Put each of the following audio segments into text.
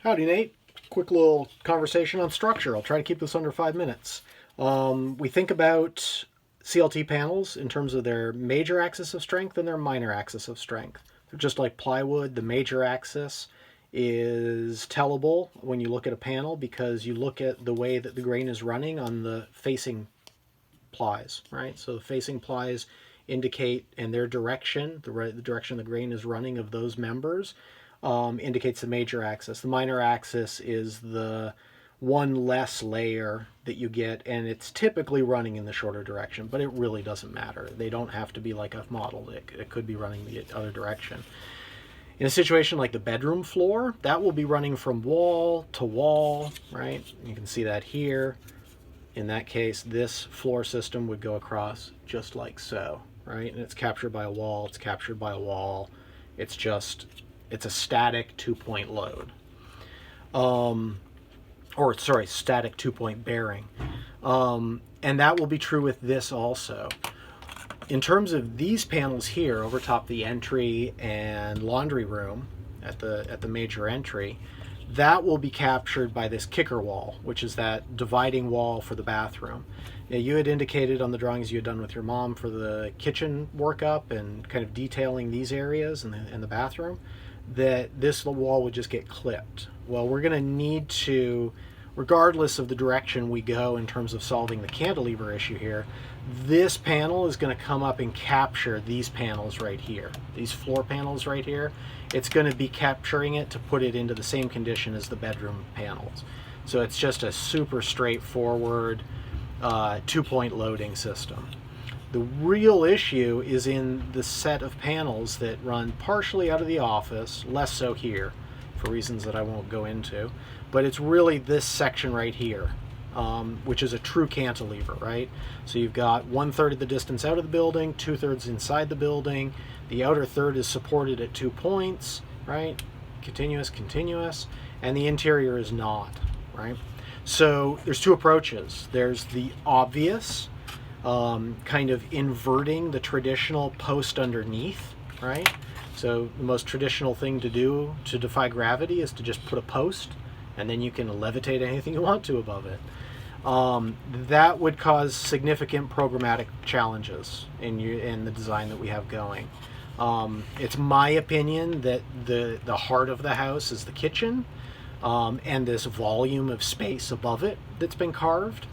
Howdy, Nate. Quick little conversation on structure. I'll try to keep this under 5 minutes. We think about CLT panels in terms of their major axis of strength and their minor axis of strength. They're just like plywood. The major axis is tellable when you look at a panel because you look at the way that the grain is running on the facing plies, right? So the facing plies indicate, and their direction, the direction the grain is running of those members, indicates the major axis. The minor axis is the one less layer that you get, and it's typically running in the shorter direction, but it really doesn't matter. They don't have to be like I've modeled it. It could be running the other direction. In a situation like the bedroom floor, that will be running from wall to wall, right? You can see that here. In that case, this floor system would go across just like so, right? And it's captured by a wall, it's captured by a wall. It's a static 2-point load. Static 2-point bearing. And that will be true with this also. In terms of these panels here over top the entry and laundry room at the major entry, that will be captured by this kicker wall, which is that dividing wall for the bathroom. Now, you had indicated on the drawings you had done with your mom for the kitchen workup and kind of detailing these areas in the bathroom, that this wall would just get clipped. Well, we're going to need to, regardless of the direction we go in terms of solving the cantilever issue here, this panel is going to come up and capture these panels right here, these floor panels right here. It's going to be capturing it to put it into the same condition as the bedroom panels. So it's just a super straightforward 2-point loading system. The real issue is in the set of panels that run partially out of the office, less so here for reasons that I won't go into, but it's really this section right here, which is a true cantilever, right? So you've got 1/3 of the distance out of the building, 2/3 inside the building. The outer third is supported at 2 points, right? Continuous, continuous, and the interior is not, right? So there's two approaches. There's the obvious, kind of inverting the traditional post underneath, right? So the most traditional thing to do to defy gravity is to just put a post, and then you can levitate anything you want to above it. That would cause significant programmatic challenges in the design that we have going. It's my opinion that the heart of the house is the kitchen, and this volume of space above it that's been carved,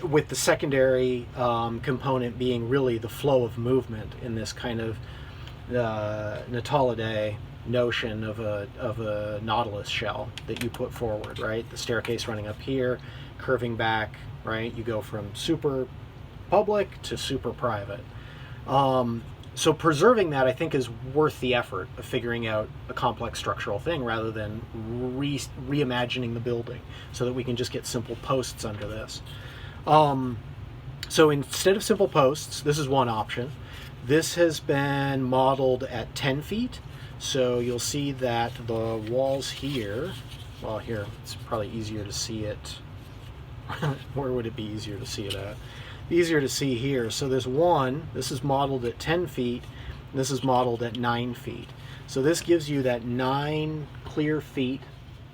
with the secondary component being really the flow of movement in this kind of Natalidae notion of a nautilus shell that you put forward, right? The staircase running up here, curving back, right? You go from super public to super private. So preserving that, I think, is worth the effort of figuring out a complex structural thing rather than reimagining the building so that we can just get simple posts under this. So instead of simple posts, this is one option. This has been modeled at 10 feet. So you'll see that the walls here, well, here, it's probably easier to see it. Where would it be easier to see it at? Easier to see here. So this is modeled at 10 feet, and this is modeled at 9 feet. So this gives you that 9 clear feet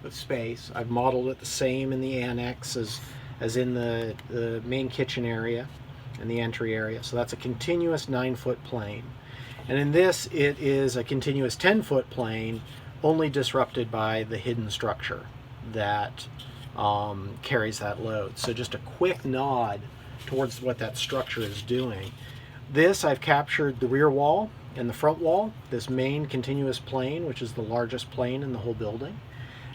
of space. I've modeled it the same in the annex as in the main kitchen area and the entry area. So that's a continuous 9-foot plane. And in this, it is a continuous 10-foot plane, only disrupted by the hidden structure that carries that load. So just a quick nod towards what that structure is doing. This, I've captured the rear wall and the front wall, this main continuous plane, which is the largest plane in the whole building,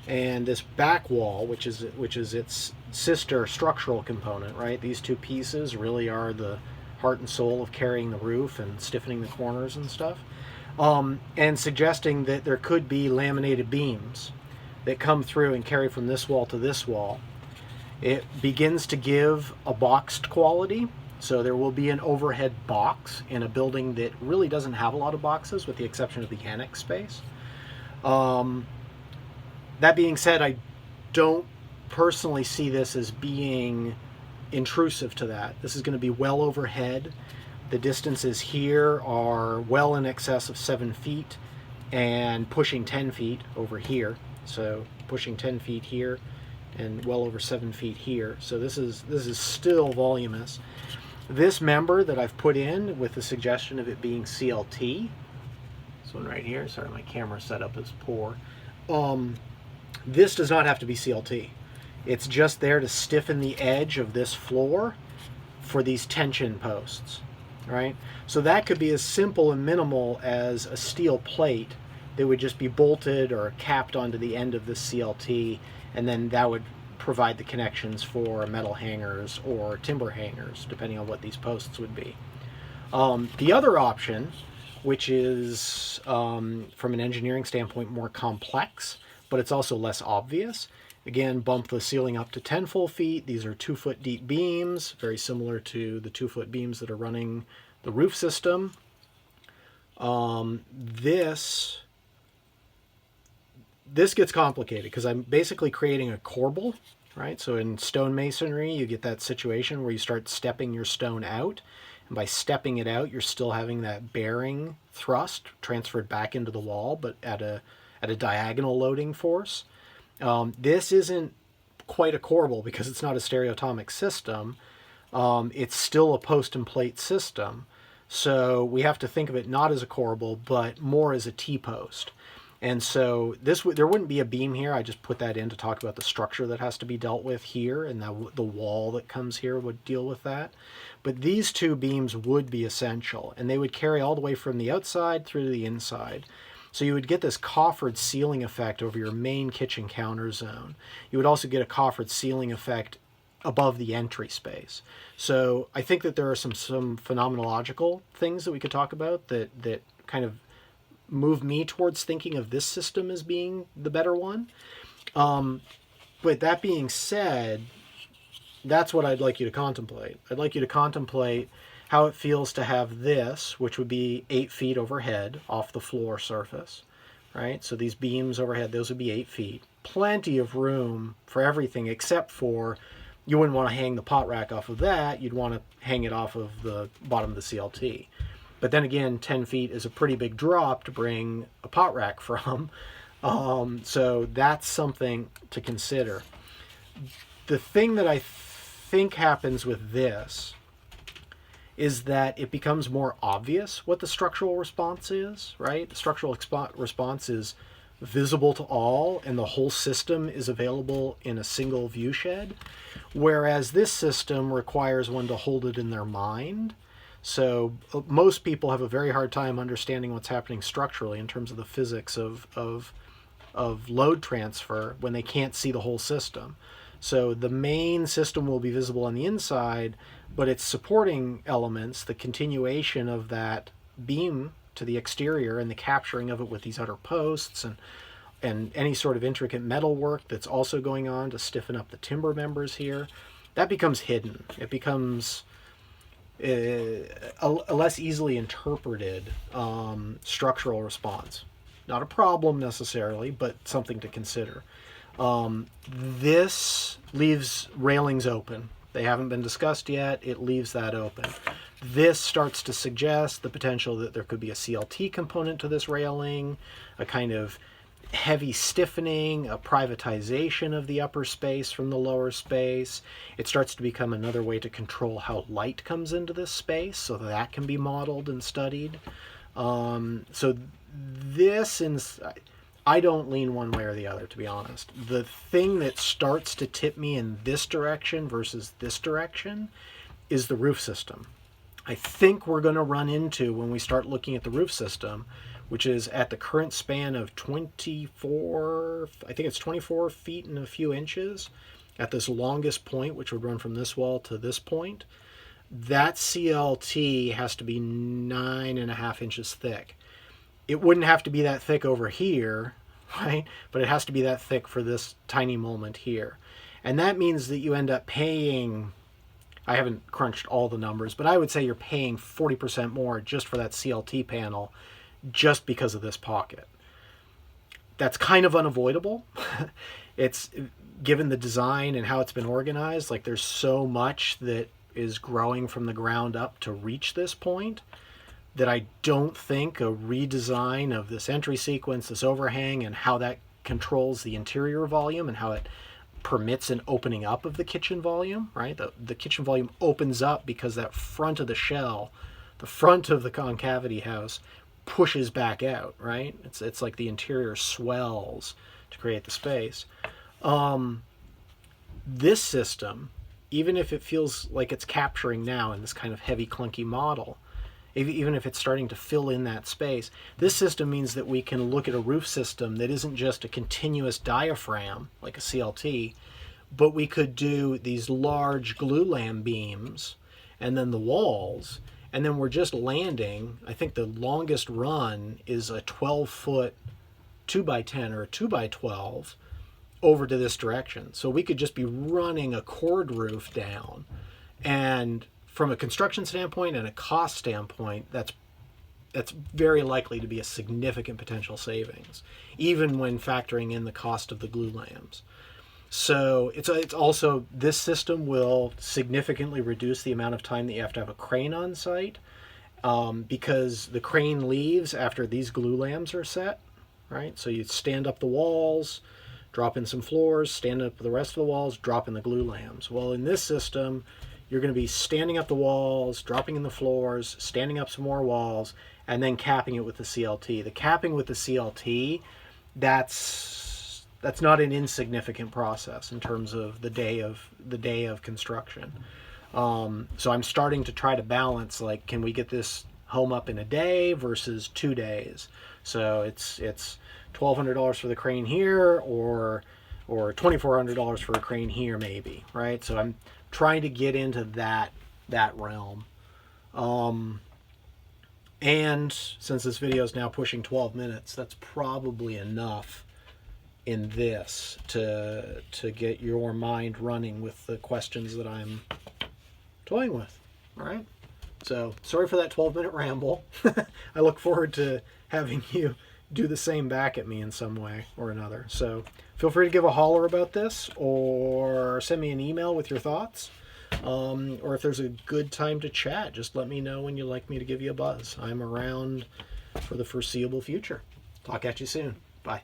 and this back wall, which is its sister structural component, right? These two pieces really are the heart and soul of carrying the roof and stiffening the corners and stuff, and suggesting that there could be laminated beams that come through and carry from this wall to this wall. It begins to give a boxed quality, so there will be an overhead box in a building that really doesn't have a lot of boxes with the exception of the annex space. That being said, I don't personally see this as being intrusive to that. This is going to be well overhead. The distances here are well in excess of 7 feet and pushing 10 feet over here so pushing 10 feet here and well over 7 feet here. So this is still voluminous. This member that I've put in with the suggestion of it being CLT, this one right here, sorry my camera setup is poor, this does not have to be CLT. It's just there to stiffen the edge of this floor for these tension posts, right? So that could be as simple and minimal as a steel plate that would just be bolted or capped onto the end of this CLT, and then that would provide the connections for metal hangers or timber hangers, depending on what these posts would be. The other option, which is from an engineering standpoint more complex, but it's also less obvious. Again, bump the ceiling up to 10 full feet. These are 2-foot deep beams, very similar to the 2-foot beams that are running the roof system. This gets complicated because I'm basically creating a corbel, right? So in stone masonry, you get that situation where you start stepping your stone out. And by stepping it out, you're still having that bearing thrust transferred back into the wall, but at a diagonal loading force. This isn't quite a corbel because it's not a stereotomic system. It's still a post and plate system. So we have to think of it not as a corbel, but more as a T-post. And so there wouldn't be a beam here. I just put that in to talk about the structure that has to be dealt with here, and the wall that comes here would deal with that. But these two beams would be essential, and they would carry all the way from the outside through to the inside. So you would get this coffered ceiling effect over your main kitchen counter zone. You would also get a coffered ceiling effect above the entry space. So I think that there are some phenomenological things that we could talk about that kind of move me towards thinking of this system as being the better one. But that being said, that's what I'd like you to contemplate. I'd like you to contemplate how it feels to have this, which would be 8 feet overhead off the floor surface, right? So these beams overhead, those would be 8 feet. Plenty of room for everything except for you wouldn't want to hang the pot rack off of that. You'd want to hang it off of the bottom of the CLT. But then again, 10 feet is a pretty big drop to bring a pot rack from. So that's something to consider. The thing that I think happens with this is that it becomes more obvious what the structural response is, right? The structural response is visible to all, and the whole system is available in a single view shed, whereas this system requires one to hold it in their mind. So most people have a very hard time understanding what's happening structurally in terms of the physics of load transfer when they can't see the whole system. So the main system will be visible on the inside, but its supporting elements, the continuation of that beam to the exterior and the capturing of it with these outer posts and any sort of intricate metal work that's also going on to stiffen up the timber members here, that becomes hidden. It becomes a less easily interpreted structural response. Not a problem necessarily, but something to consider. This leaves railings open. They haven't been discussed yet. It leaves that open. This starts to suggest the potential that there could be a CLT component to this railing, a kind of heavy stiffening, a privatization of the upper space from the lower space. It starts to become another way to control how light comes into this space, so that can be modeled and studied. So this, I don't lean one way or the other, to be honest. The thing that starts to tip me in this direction versus this direction is the roof system. I think we're going to run into, when we start looking at the roof system, which is at the current span of 24, I think it's 24 feet and a few inches, at this longest point, which would run from this wall to this point, that CLT has to be 9.5 inches thick. It wouldn't have to be that thick over here, right? But it has to be that thick for this tiny moment here. And that means that you end up paying, I haven't crunched all the numbers, but I would say you're paying 40% more just for that CLT panel just because of this pocket. That's kind of unavoidable. It's, given the design and how it's been organized, like there's so much that is growing from the ground up to reach this point that I don't think a redesign of this entry sequence, this overhang, and how that controls the interior volume and how it permits an opening up of the kitchen volume, right? The kitchen volume opens up because that front of the shell, the front of the concavity house, pushes back out, right? It's like the interior swells to create the space. This system, even if it feels like it's capturing now in this kind of heavy, clunky model, even if it's starting to fill in that space, this system means that we can look at a roof system that isn't just a continuous diaphragm, like a CLT, but we could do these large glulam beams and then the walls, and then we're just landing. I think the longest run is a 12-foot 2x10 or a 2x12 over to this direction. So we could just be running a cord roof down, and from a construction standpoint and a cost standpoint, that's very likely to be a significant potential savings, even when factoring in the cost of the glue lams. So it's also, this system will significantly reduce the amount of time that you have to have a crane on site, because the crane leaves after these glue lams are set, right? So you stand up the walls, drop in some floors, stand up the rest of the walls, drop in the glue lams. Well, in this system, you're going to be standing up the walls, dropping in the floors, standing up some more walls, and then capping it with the CLT. The capping with the CLT, that's not an insignificant process in terms of the day of construction. So I'm starting to try to balance, like, can we get this home up in a day versus 2 days? So it's $1,200 for the crane here, or $2,400 for a crane here, maybe, right? So I'm trying to get into that realm. And since this video is now pushing 12 minutes, that's probably enough in this to get your mind running with the questions that I'm toying with. All right. So sorry for that 12-minute ramble. I look forward to having you do the same back at me in some way or another. So feel free to give a holler about this, or send me an email with your thoughts. Or if there's a good time to chat, just let me know when you'd like me to give you a buzz. I'm around for the foreseeable future. Talk at you soon. Bye.